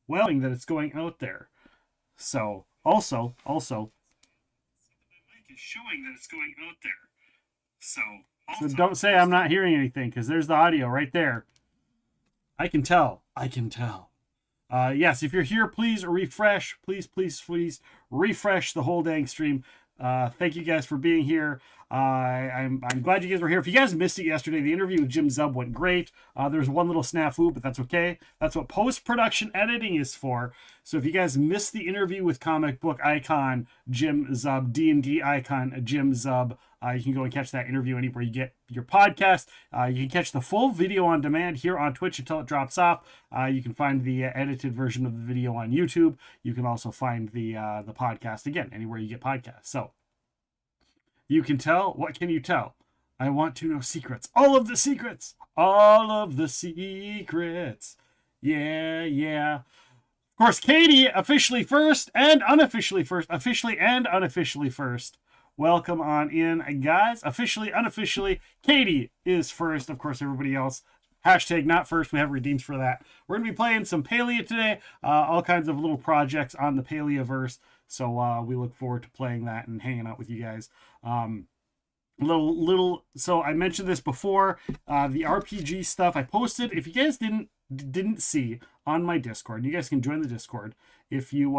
well, that it's going out there. So also, mic is showing that it's going out there. So don't say I'm not hearing anything because there's the audio right there. I can tell. I can tell. Yes, if you're here, please refresh. Please refresh the whole dang stream. Thank you guys for being here. I'm glad you guys were here. If you guys missed it yesterday, the interview with Jim Zub went great. There's one little snafu, but that's okay. That's what post-production editing is for. So if you guys missed the interview with comic book icon Jim Zub, D&D icon Jim Zub, you can go and catch that interview anywhere you get your podcast. You can catch the full video on demand here on Twitch until it drops off. You can find the edited version of the video on YouTube. You can also find the podcast again anywhere you get podcasts. So you can tell. What can you tell? I want to know secrets. All of the secrets. All of the secrets. Yeah, yeah. Of course, Katie, officially first and unofficially first. Officially and unofficially first. Welcome on in, guys. Officially, unofficially, Katie is first. Of course, everybody else, hashtag not first. We have redeems for that. We're going to be playing some Palia today. All kinds of little projects on the Palia-verse. So we look forward to playing that and hanging out with you guys. So I mentioned this before. The RPG stuff I posted. If you guys didn't see on my Discord, you guys can join the Discord. If you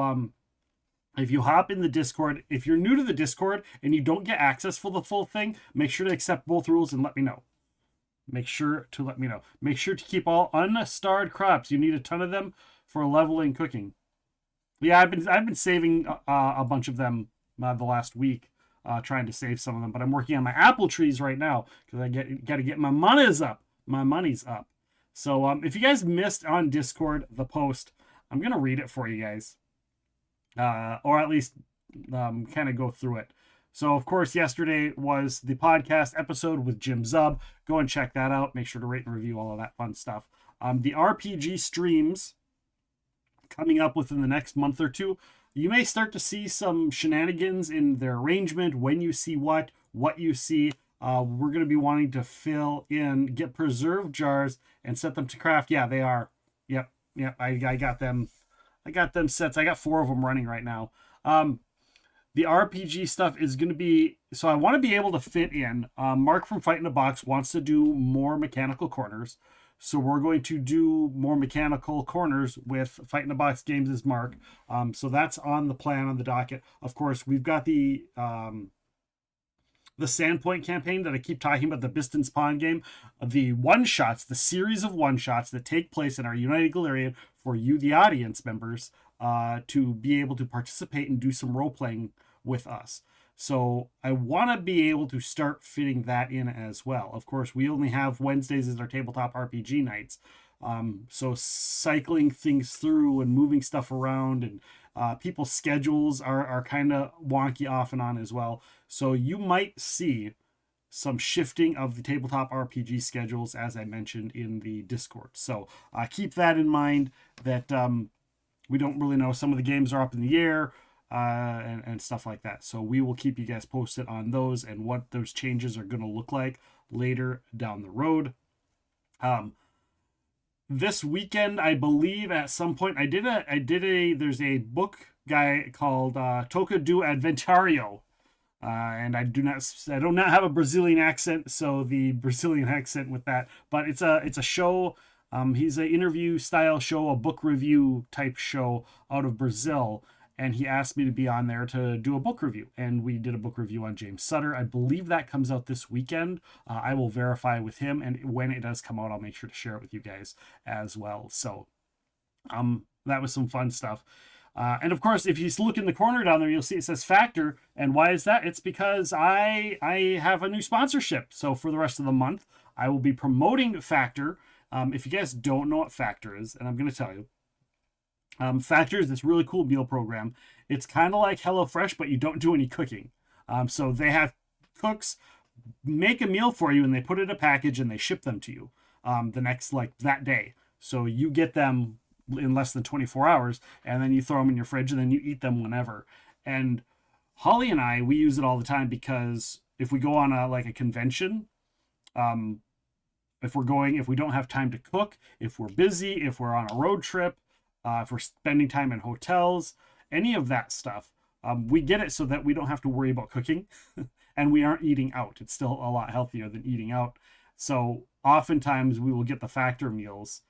hop in the Discord, if you're new to the Discord and you don't get access for the full thing, make sure to accept both rules and let me know. Make sure to let me know. Make sure to keep all unstarred crops. You need a ton of them for leveling cooking. Yeah, I've been saving a bunch of them the last week, trying to save some of them. But I'm working on my apple trees right now because I got to get my money's up. My money's up. So if you guys missed on Discord the post, I'm gonna read it for you guys. Or at least kind of go through it. So, of course, yesterday was the podcast episode with Jim Zub. Go and check that out. Make sure to rate and review all of that fun stuff. The RPG streams coming up within the next month or two. You may start to see some shenanigans in their arrangement, when you see what you see. We're going to be wanting to fill in, get preserve jars and set them to craft. Yeah, they are. Yep. I got them. I got them sets. I got 4 of them running right now. The RPG stuff is going to be... So I want to be able to fit in. Mark from Fight in a Box wants to do more mechanical corners. So we're going to do more mechanical corners with Fight in a Box games as Mark. So that's on the plan, on the docket. Of course, we've got the Sandpoint campaign that I keep talking about, the Biston's Pawn game, the one-shots, the series of one-shots that take place in our United Galarian for you, the audience members, to be able to participate and do some role-playing with us. So I want to be able to start fitting that in as well. Of course, we only have Wednesdays as our tabletop RPG nights. So cycling things through and moving stuff around, and people's schedules are kind of wonky off and on as well. So you might see some shifting of the tabletop RPG schedules, as I mentioned in the Discord. So keep that in mind, that we don't really know. Some of the games are up in the air and stuff like that. So we will keep you guys posted on those and what those changes are going to look like later down the road. This weekend, I believe at some point, there's a book guy called Toca do Adventario. And I do not have a Brazilian accent, so the Brazilian accent with that, but it's a show. He's an interview style show, a book review type show out of Brazil. And he asked me to be on there to do a book review. And we did a book review on James Sutter. I believe that comes out this weekend. I will verify with him. And when it does come out, I'll make sure to share it with you guys as well. So that was some fun stuff. And of course, if you look in the corner down there, you'll see it says Factor. And why is that? It's because I have a new sponsorship. So for the rest of the month, I will be promoting Factor. If you guys don't know what Factor is, and I'm going to tell you, Factor is this really cool meal program. It's kind of like HelloFresh, but you don't do any cooking. So they have cooks make a meal for you, and they put it in a package, and they ship them to you the next, that day. So you get them in less than 24 hours, and then you throw them in your fridge, and then you eat them whenever. And Holly and I, we use it all the time because if we go on a convention, if we don't have time to cook, if we're busy, if we're on a road trip, if we're spending time in hotels, any of that stuff. We get it so that we don't have to worry about cooking and we aren't eating out. It's still a lot healthier than eating out. So oftentimes we will get the factor meals.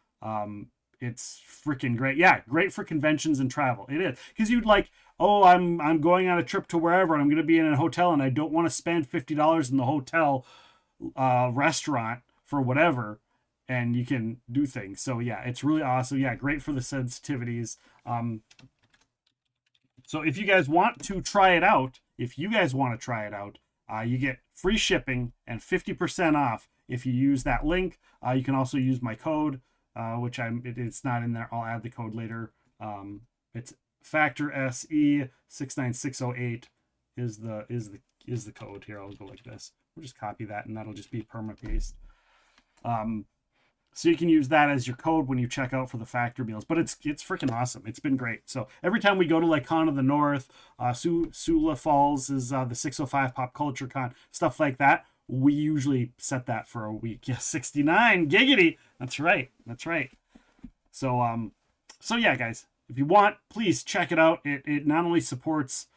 It's freaking great. Yeah, great for conventions and travel. It is. Because you'd like, oh, I'm going on a trip to wherever and I'm going to be in a hotel and I don't want to spend $50 in the hotel restaurant for whatever, and you can do things. So yeah, it's really awesome. Yeah, great for the sensitivities. So if you guys want to try it out, you get free shipping and 50% off if you use that link. You can also use my code, which it's not in there. I'll add the code later. It's Factor SE 69608 is the code here. I'll go like this. We'll just copy that and that'll just be perma paste. So you can use that as your code when you check out for the factor meals. But it's freaking awesome. It's been great. So every time we go to like Con of the North, Sula Falls is the 605 Pop Culture Con, stuff like that. We usually set that for a week. Yeah, 69 giggity. That's right. So so yeah, guys, if you want, please check it out. It not only supports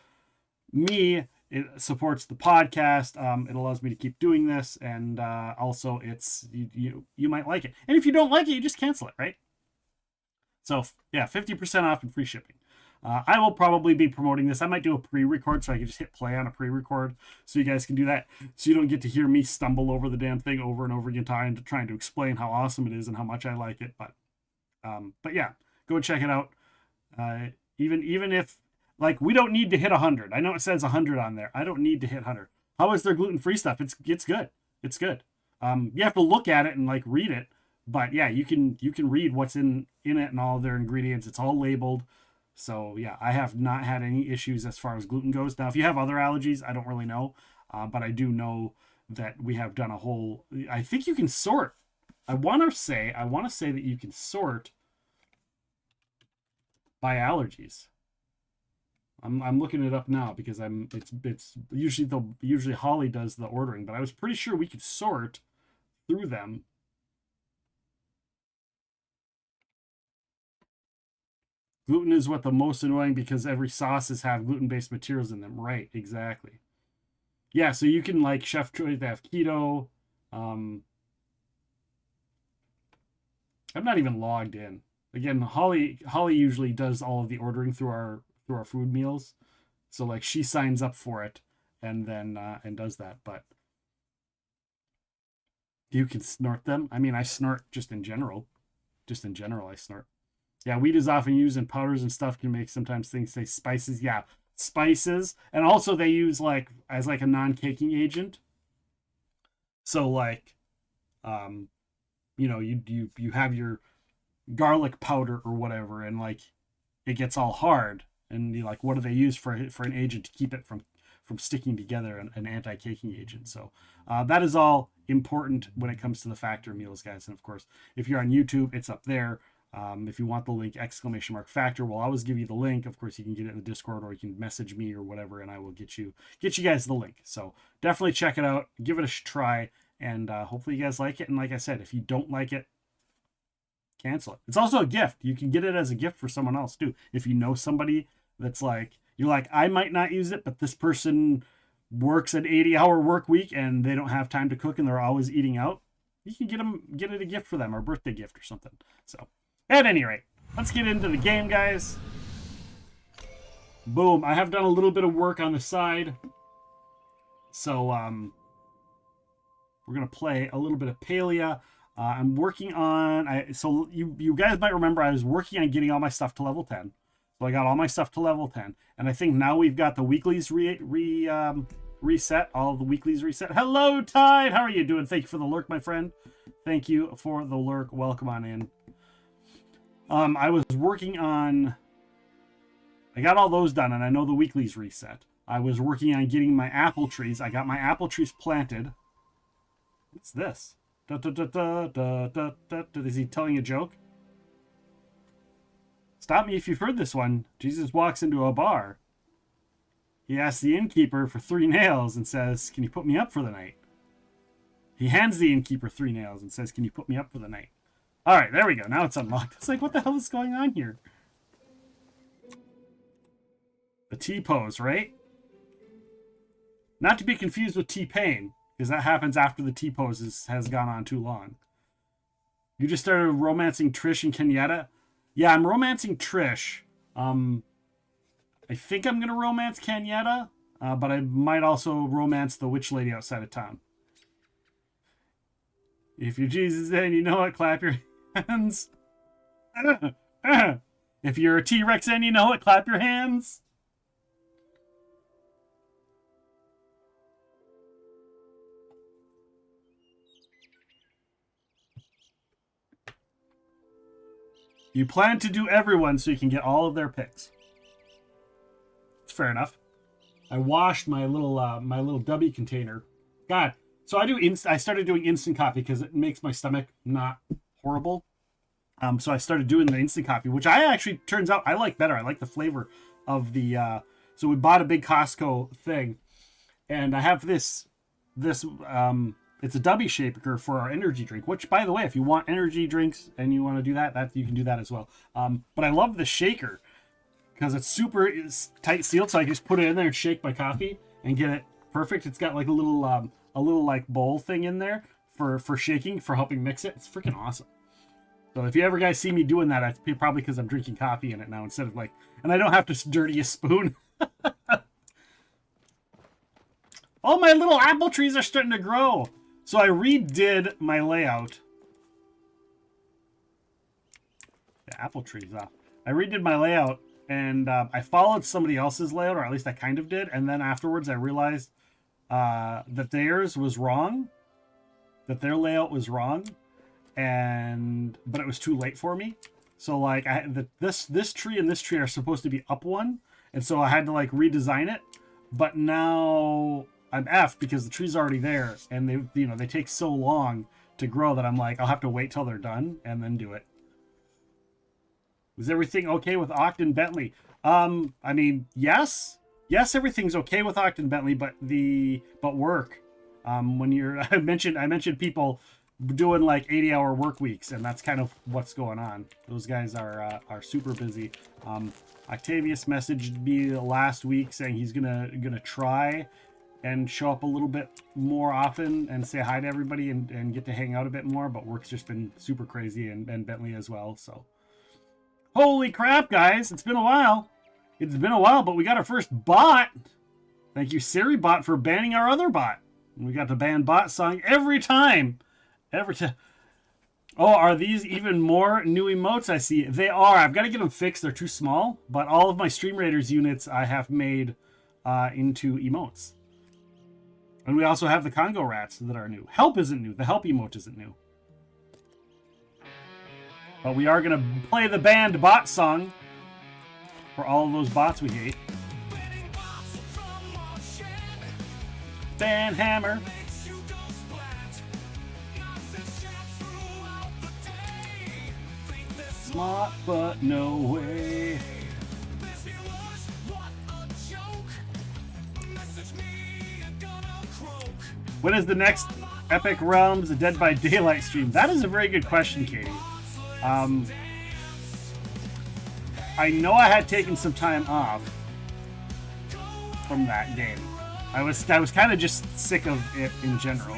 me, it supports the podcast. It allows me to keep doing this, and also it's you might like it. And if you don't like it, you just cancel it, right? So yeah, 50% off and free shipping. I will probably be promoting this. I might do a pre-record so I can just hit play on a pre-record so you guys can do that. So you don't get to hear me stumble over the damn thing over and over again trying to explain how awesome it is and how much I like it. But yeah, go check it out. Even if, like, we don't need to hit 100. I know it says 100 on there. I don't need to hit 100. How is their gluten-free stuff? It's good. It's good. You have to look at it and like read it, but yeah, you can read what's in it and all their ingredients. It's all labeled. So yeah, I have not had any issues as far as gluten goes. Now, if you have other allergies, I don't really know, but I do know that we have done a whole. I think you can sort. I want to say that you can sort by allergies. I'm looking it up now because it's usually Holly does the ordering, but I was pretty sure we could sort through them. Gluten is what the most annoying because every sauces have gluten-based materials in them. Right, exactly. Yeah, so you can like Chef Choice, they have keto. I'm not even logged in. Again, Holly usually does all of the ordering through our food meals. So like she signs up for it and then and does that. But you can snort them. I mean, I snort just in general. I snort. Yeah, wheat is often used in powders and stuff can make sometimes things say spices. Yeah, spices. And also they use like as like a non-caking agent. So like you have your garlic powder or whatever and like it gets all hard and you like what do they use for an agent to keep it from sticking together, an anti-caking agent. So that is all important when it comes to the factor meals, guys. And of course, if you're on YouTube, it's up there. If you want the link, !factor, we'll always give you the link. Of course, you can get it in the Discord or you can message me or whatever, and I will get you guys the link. So definitely check it out, give it a try, and hopefully you guys like it. And like I said, if you don't like it, cancel it. It's also a gift. You can get it as a gift for someone else too. If you know somebody that's like, you're like, I might not use it, but this person works an 80-hour work week and they don't have time to cook and they're always eating out, you can get it a gift for them or birthday gift or something. So at any rate, let's get into the game, guys. Boom. I have done a little bit of work on the side. So we're going to play a little bit of Palia. I'm working on, so you guys might remember I was working on getting all my stuff to level 10. So I got all my stuff to level 10. And I think now we've got the weeklies reset. All the weeklies reset. Hello, Tide. How are you doing? Thank you for the lurk, my friend. Thank you for the lurk. Welcome on in. I was working on, I got all those done, and I know the weeklies reset. I was working on getting my apple trees. I got my apple trees planted. What's this? Da, da, da, da, da, da, da, da. Is he telling a joke? Stop me if you've heard this one. Jesus walks into a bar. He asks the innkeeper for 3 nails and says, can you put me up for the night? He hands the innkeeper 3 nails and says, can you put me up for the night? All right, there we go. Now it's unlocked. It's like, what the hell is going on here? A T-pose, right? Not to be confused with T-pain, because that happens after the T-pose has gone on too long. You just started romancing Trish and Kenyatta? Yeah, I'm romancing Trish. I think I'm going to romance Kenyatta, but I might also romance the witch lady outside of town. If you're Jesus and you know it, clap your hands. If you're a T-Rex and you know it, clap your hands. You plan to do everyone so you can get all of their picks. It's fair enough. I washed my little W container. God, so I started doing instant coffee because it makes my stomach not horrible. So I started doing the instant coffee, which I actually turns out I like better. I like the flavor of the. So we bought a big Costco thing, and I have this. It's a W shaker for our energy drink. Which, by the way, if you want energy drinks and you want to do that you can do that as well. But I love the shaker because it's tight sealed, so I just put it in there and shake my coffee and get it perfect. It's got like a little like bowl thing in there for shaking, for helping mix it. It's freaking awesome. So if you ever guys see me doing that, it's probably because I'm drinking coffee in it now instead of and I don't have to dirty a spoon. Oh, my little apple trees are starting to grow. So I redid my layout. The apple trees, I redid my layout, and I followed somebody else's layout, or at least I kind of did, and then afterwards I realized that theirs was wrong, that their layout was wrong, but it was too late for me. So like this tree and this tree are supposed to be up one, and so I had to like redesign it. But now I'm effed because the tree's already there, and they take so long to grow that I'm like, I'll have to wait till they're done and then do it. Was everything okay with Ogden Bentley? I mean, yes, everything's okay with Ogden Bentley, but work. When I mentioned people doing like 80-hour work weeks, and that's kind of what's going on. Those guys are super busy. Octavius messaged me last week saying he's gonna try and show up a little bit more often and say hi to everybody and get to hang out a bit more, but work's just been super crazy, and Bentley as well. So holy crap, guys, it's been a while. But we got our first bot. Thank you, Siri bot, for banning our other bot. We got the ban bot song every time. Oh, are these even more new emotes? I see. They are. I've got to get them fixed. They're too small. But all of my Stream Raiders units I have made into emotes. And we also have the Congo rats that are new. Help isn't new. The help emote isn't new. But we are going to play the banned bot song for all of those bots we hate. Ban hammer. Smart, but no way. When is the next Epic Realms Dead by Daylight stream? That is a very good question, Katie. I know I had taken some time off from that game. I was kind of just sick of it in general.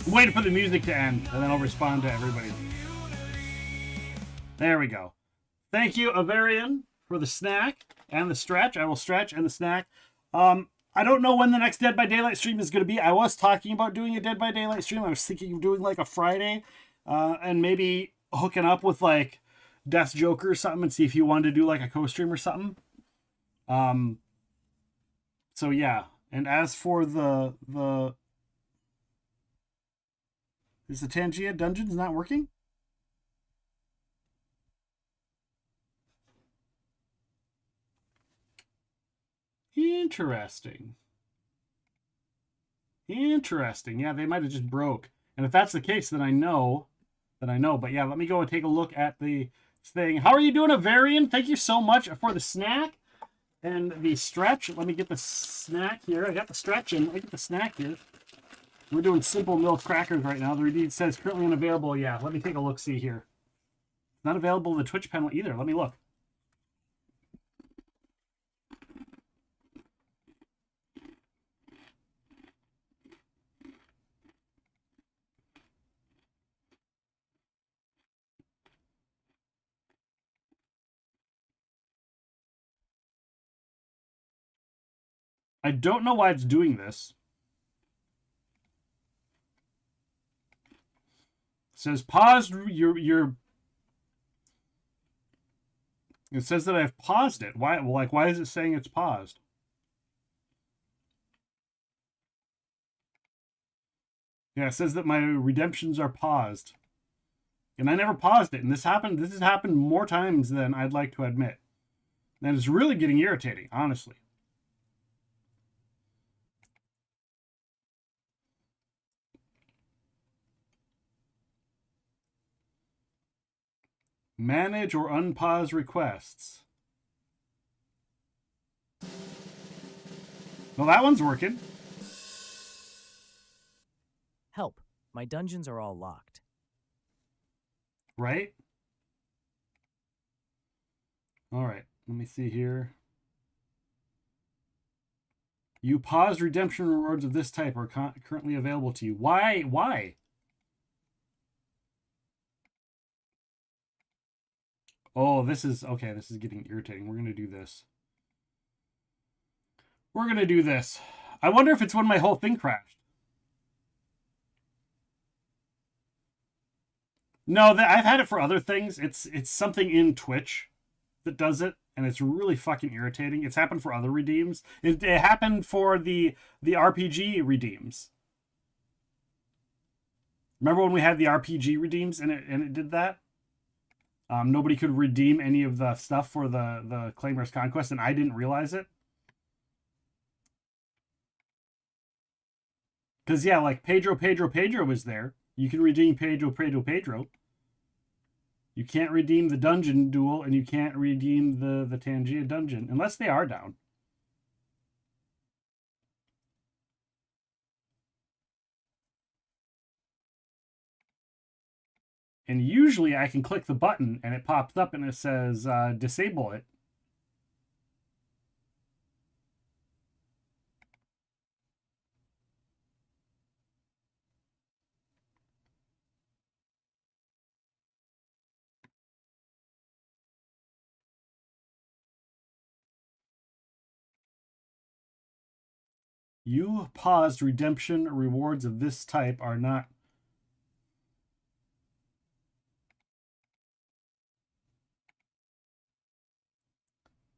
Wait for the music to end, and then I'll respond to everybody. There we go. Thank you, Avarian, for the snack and the stretch. I will stretch and the snack. I don't know when the next Dead by Daylight stream is going to be. I was talking about doing a Dead by Daylight stream. I was thinking of doing like a Friday, and maybe hooking up with like Death's Joker or something, and see if you wanted to do like a co-stream or something. So yeah. And as for the is the Tangia Dungeons not working? Interesting. Interesting. Yeah, they might have just broke. And if that's the case, then I know. Then I know. But yeah, let me go and take a look at the thing. How are you doing, Avarian? Thank you so much for the snack and the stretch. Let me get the snack here. I got the stretch and I get the snack here. We're doing simple milk crackers right now. The redeem says currently unavailable. Yeah, let me take a look. See here. Not available in the Twitch panel either. Let me look. I don't know why it's doing this. It says paused your it says that I've paused it. Why why is it saying it's paused? Yeah, it says that my redemptions are paused. And I never paused it. And this has happened more times than I'd like to admit. And it's really getting irritating, honestly. Manage or unpause requests. Well, that one's working. Help. My dungeons are all locked. Right? All right. Let me see here. You paused redemption rewards of this type are currently available to you. Why? Why? Oh, this is okay. This is getting irritating. We're going to do this. We're going to do this. I wonder if it's when my whole thing crashed. No, I've had it for other things. It's something in Twitch that does it, and it's really fucking irritating. It's happened for other redeems. It happened for the RPG redeems. Remember when we had the RPG redeems and it did that? Nobody could redeem any of the stuff for the Claimer's Conquest, and I didn't realize it. Because, yeah, like Pedro was there. You can redeem Pedro. You can't redeem the dungeon duel, and you can't redeem the Tangia dungeon, unless they are down. And usually I can click the button, and it pops up, and it says, disable it. You paused redemption rewards of this type are not.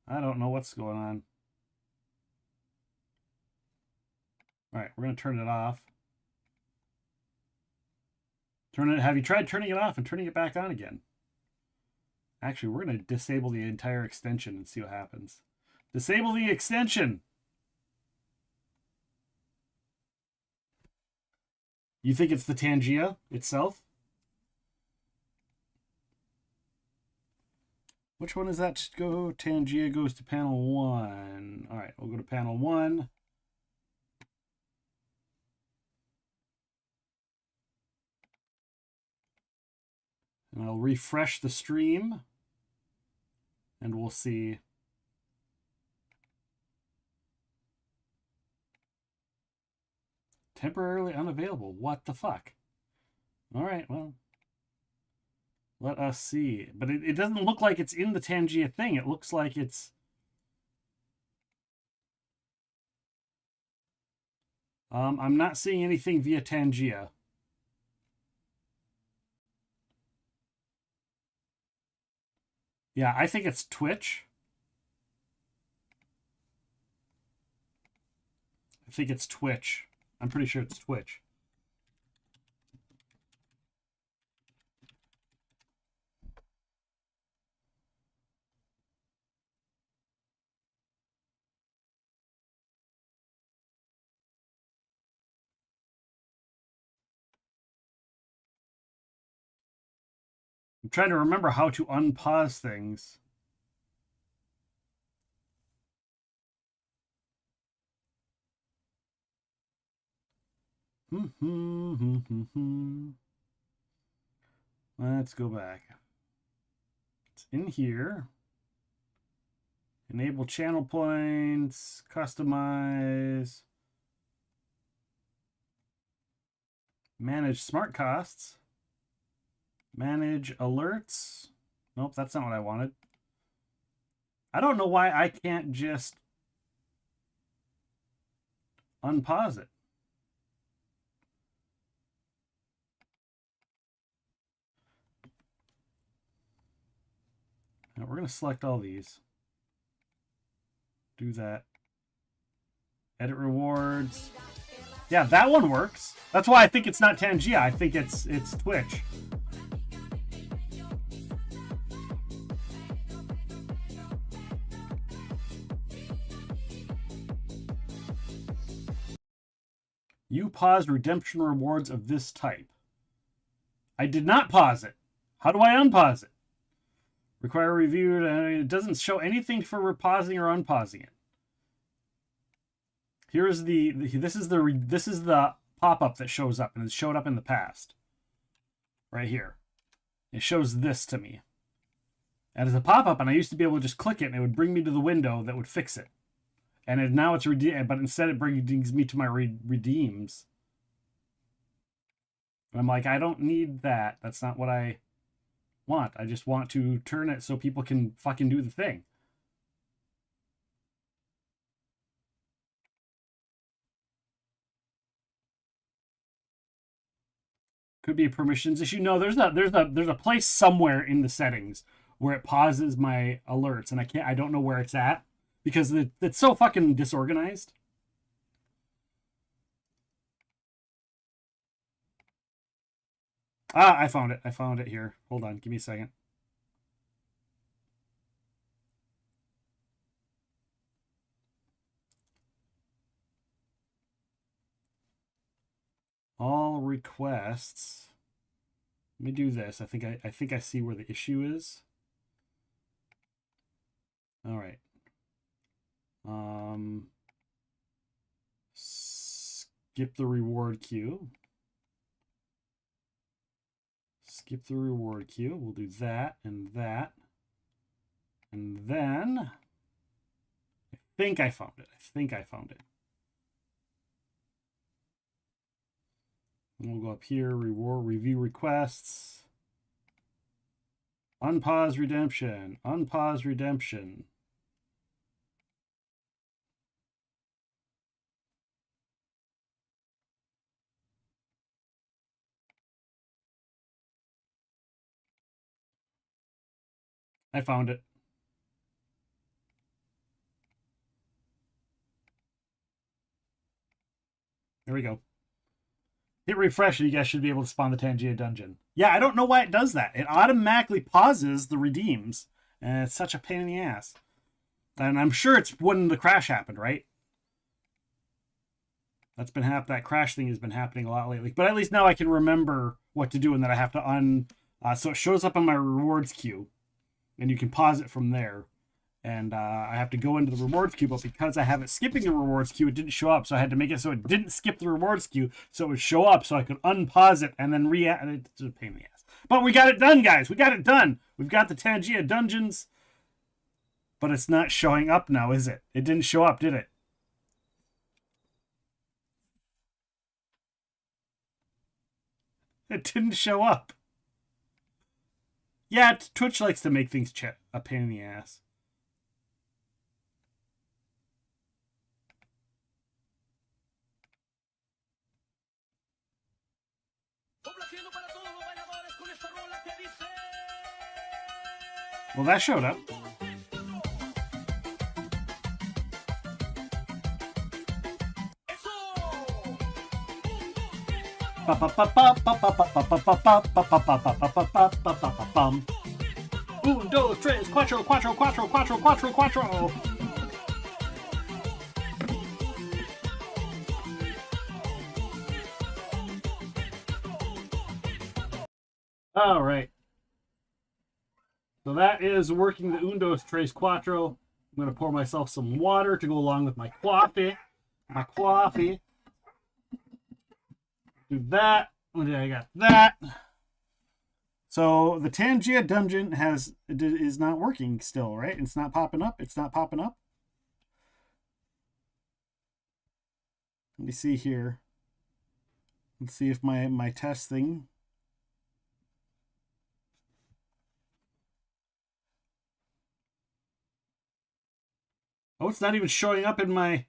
I don't know what's going on. All right, we're going to turn it off. Have you tried turning it off and turning it back on again? Actually, we're going to disable the entire extension and see what happens. Disable the extension. You think it's the Tangia itself? Which one is that to go? Tangia goes to panel 1. All right, we'll go to panel 1. And I'll refresh the stream. And we'll see. Temporarily unavailable. What the fuck? All right, well. Let us see. But it doesn't look like it's in the Tangia thing. It looks like it's... I'm not seeing anything via Tangia. Yeah, I think it's Twitch. I think it's Twitch. I'm pretty sure it's Twitch. trying to remember how to unpause things. Let's go back. It's in here. Enable channel points, customize, manage smart costs, manage alerts. Nope, that's not what I wanted. I don't know why I can't just unpause it. Now we're going to select all these. Do that. Edit rewards. Yeah, that one works. That's why I think it's not Tangia. I think it's Twitch. You paused redemption rewards of this type. I did not pause it. How do I unpause it? Require review. It doesn't show anything for repausing or unpausing it. Here's this is the pop-up that shows up, and it showed up in the past. Right here. It shows this to me. And it's a pop-up, and I used to be able to just click it, and it would bring me to the window that would fix it. And now it's redeemed, but instead it brings me to my redeems. And I'm like, I don't need that. That's not what I want. I just want to turn it so people can fucking do the thing. Could be a permissions issue. No, there's a place somewhere in the settings where it pauses my alerts, and I don't know where it's at because it's so fucking disorganized. Ah, I found it. I found it here. Hold on, give me a second. All requests. Let me do this. I think I see where the issue is. All right. Skip the reward queue. Skip the reward queue. We'll do that and that. And then I think I found it. And we'll go up here, reward review requests. Unpause redemption. Unpause redemption. I found it. There we go. Hit refresh and you guys should be able to spawn the Tangia dungeon. Yeah, I don't know why it does that. It automatically pauses the redeems. And it's such a pain in the ass. And I'm sure it's when the crash happened, right? That's been that crash thing has been happening a lot lately. But at least now I can remember what to do and that I have to so it shows up on my rewards queue. And you can pause it from there. And I have to go into the rewards queue, but because I have it skipping the rewards queue, it didn't show up. So I had to make it so it didn't skip the rewards queue, so it would show up, so I could unpause it and then it's a pain in the ass. But we got it done, guys. We got it done. We've got the Tangia dungeons, but it's not showing up now, is it? It didn't show up, did it? It didn't show up. Yeah, Twitch likes to make things a pain in the ass. Well, that showed up. Un, dos, tres, cuatro, cuatro, cuatro, cuatro, cuatro, cuatro. All right. So that is working the Undos Tres Cuatro. I'm going to pour myself some water to go along with my coffee. My coffee. Do that. I got that. So the Tangia dungeon is not working still, right? It's not popping up. It's not popping up. Let me see here. Let's see if my test thing. Oh, it's not even showing up in my.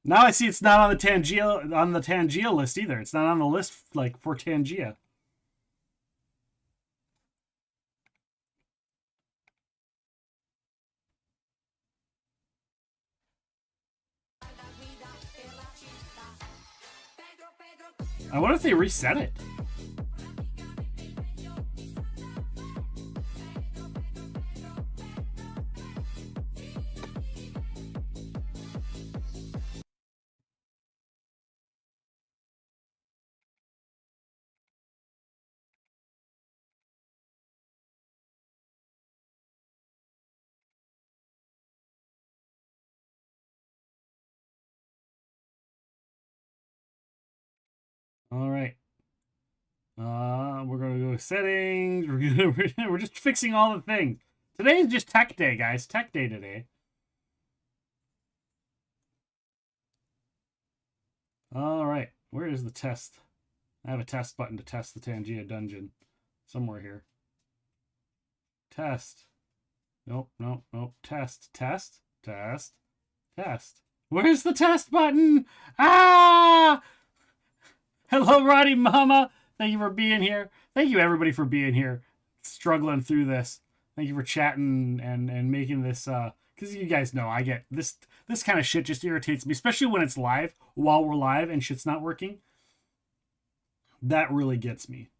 Now I see it's not on the Tangia list either. It's not on the list like for Tangia. I wonder if they reset it. All right. We're gonna go settings. We're just fixing all the things. Today is just tech day, guys. Tech day today. All right. Where is the test? I have a test button to test the Tangia dungeon somewhere here. Test. Nope. Test. Where's the test button? Ah! Hello, Roddy Mama. Thank you for being here. Thank you, everybody, for being here. Struggling through this. Thank you for chatting and making this. Because you guys know I get this. This kind of shit just irritates me, especially when it's live, while we're live and shit's not working. That really gets me.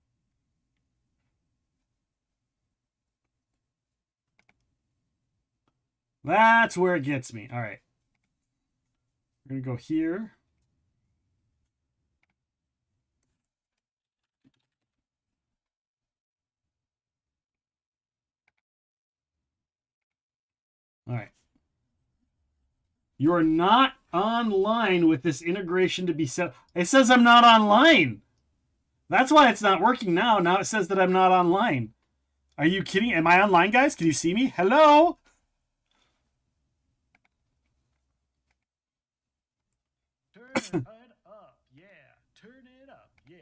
That's where it gets me. All right. We're going to go here. All right. You're not online with this integration to be set. It says I'm not online. That's why it's not working now. Now it says that I'm not online. Are you kidding? Am I online, guys? Can you see me? Hello? Turn it up, yeah. Turn it up, yeah.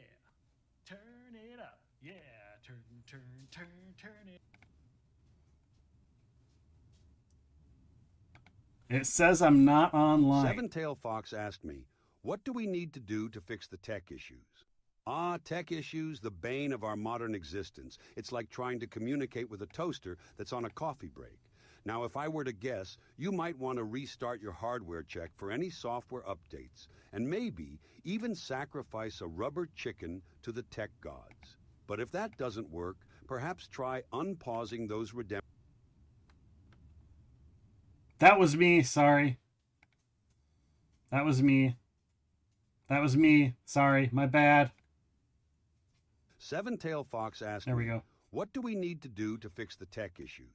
Turn it up, yeah. Turn it. It says I'm not online. Seven-Tail Fox asked me, what do we need to do to fix the tech issues? Tech issues, the bane of our modern existence. It's like trying to communicate with a toaster that's on a coffee break. Now, if I were to guess, you might want to restart your hardware check for any software updates, and maybe even sacrifice a rubber chicken to the tech gods. But if that doesn't work, perhaps try unpausing those redemptions. That was me, sorry. That was me. Sorry, my bad. Seven-Tail Fox asked There we me, go. what do we need to do to fix the tech issues?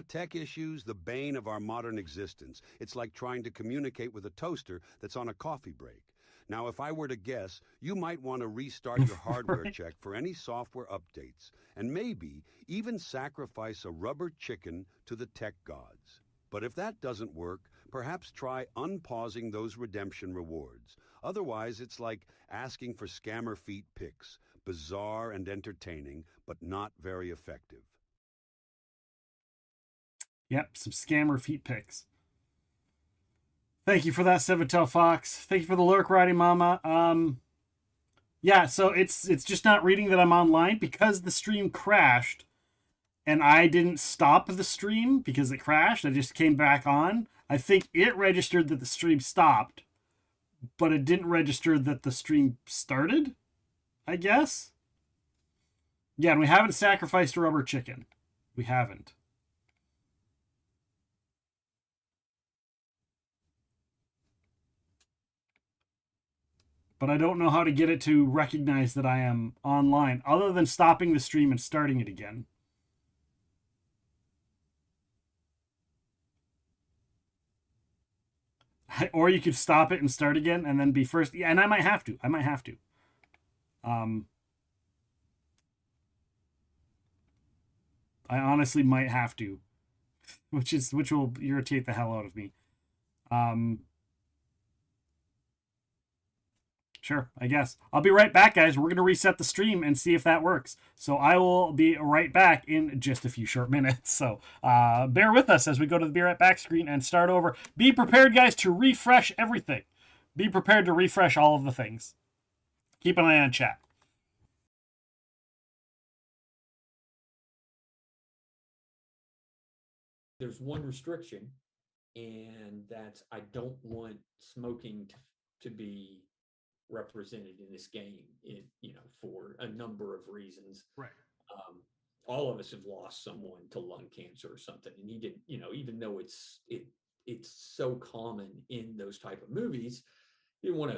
Tech issues, the bane of our modern existence. It's like trying to communicate with a toaster that's on a coffee break. Now, if I were to guess, you might want to restart your hardware check for any software updates, and maybe even sacrifice a rubber chicken to the tech gods. But if that doesn't work, perhaps try unpausing those redemption rewards. Otherwise, it's like asking for scammer feet pics. Bizarre and entertaining, but not very effective. Yep, some scammer feet pics. Thank you for that, Seven-Tail Fox. Thank you for the lurk, Roddy Mama. Yeah, so it's just not reading that I'm online because the stream crashed, and I didn't stop the stream because it crashed. I just came back on. I think it registered that the stream stopped, but it didn't register that the stream started, I guess. Yeah, and we haven't sacrificed a rubber chicken. We haven't. but I don't know how to get it to recognize that I am online, other than stopping the stream and starting it again. Or you could stop it and start again and then be first. Yeah, and I might have to. I honestly might have to, which will irritate the hell out of me. Sure, I guess. I'll be right back, guys. We're going to reset the stream and see if that works. So I will be right back in just a few short minutes. So bear with us as we go to the Be Right Back screen and start over. Be prepared, guys, to refresh everything. Be prepared to refresh all of the things. Keep an eye on chat. There's one restriction, and that's I don't want smoking to be represented in this game, for a number of reasons. Right. All of us have lost someone to lung cancer or something, and he did, even though it's so common in those type of movies, didn't want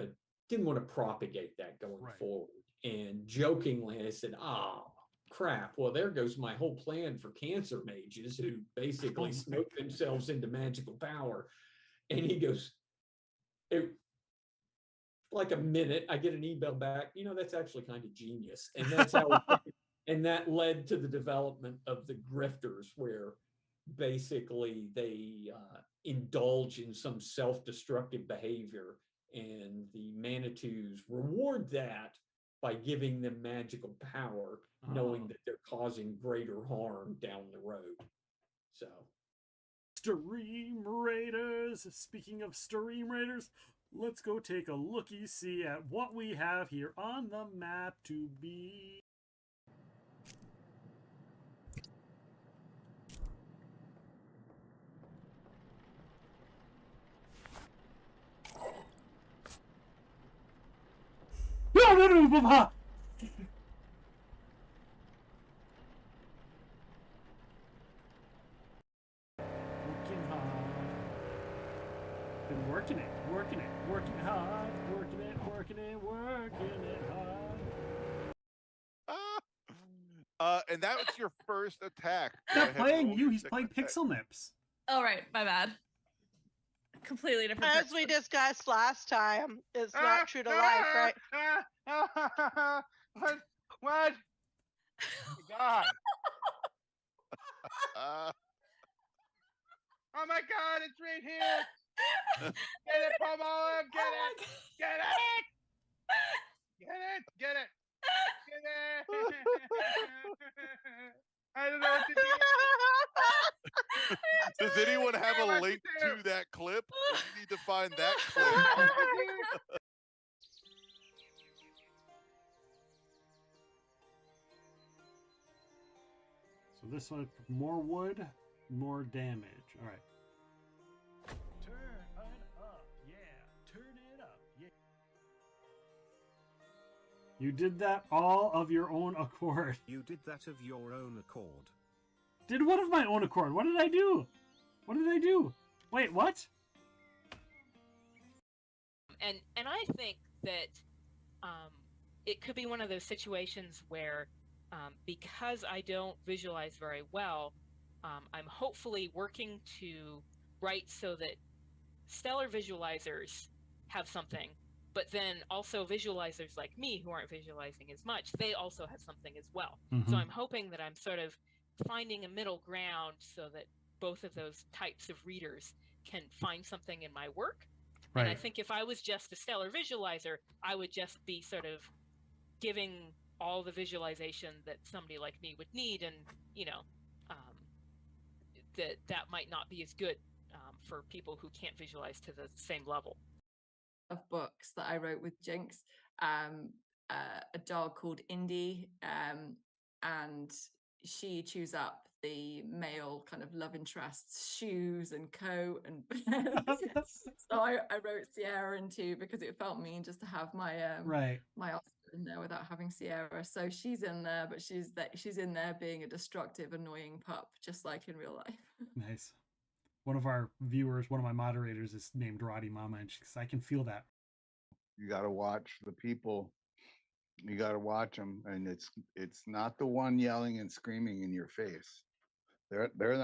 to propagate that going forward. And jokingly, I said, "Oh, crap! Well, there goes my whole plan for cancer mages who basically smoke themselves into magical power." And he goes, like a minute, I get an email back. That's actually kind of genius, and that's how. And that led to the development of the grifters, where basically they indulge in some self-destructive behavior, and the Manitous reward that by giving them magical power, knowing that they're causing greater harm down the road. So, Stream Raiders. Speaking of Stream Raiders, let's go take a looky-see at what we have here on the map to be. Working hard. Been working it hard, working it hard. And that was your first attack. He's not playing you, he's playing Pixel Nips. Oh, right, my bad. Completely different. As we discussed last time, it's not true to life, right? What? God. Oh my God, it's right here. Get it, Pomolo, get it. Get it. Get it. I don't know what to do. Does anyone have a link to that clip? You need to find that clip. So this one, more wood, more damage. All right. Turn it up, yeah. Turn it up, yeah. You did that all of your own accord. You did that of your own accord. Did what of my own accord? What did I do? What did I do? Wait, what? And I think that it could be one of those situations where because I don't visualize very well, I'm hopefully working to write so that stellar visualizers have something, but then also visualizers like me who aren't visualizing as much, they also have something as well. Mm-hmm. So I'm hoping that I'm sort of finding a middle ground so that both of those types of readers can find something in my work. Right. And I think if I was just a stellar visualizer, I would just be sort of giving all the visualization that somebody like me would need, and that might not be as good for people who can't visualize to the same level. Of books that I wrote with Jinx, a dog called Indy, and she chews up the male kind of love interest's shoes and coat and so I wrote Sierra in too, because it felt mean just to have my my Oscar in there without having Sierra. So she's in there, but she's in there being a destructive, annoying pup, just like in real life. Nice. One of our viewers, one of my moderators, is named Roddy Mama, and I can feel that You got to watch the people. You got to watch them, and it's not the one yelling and screaming in your face. They're not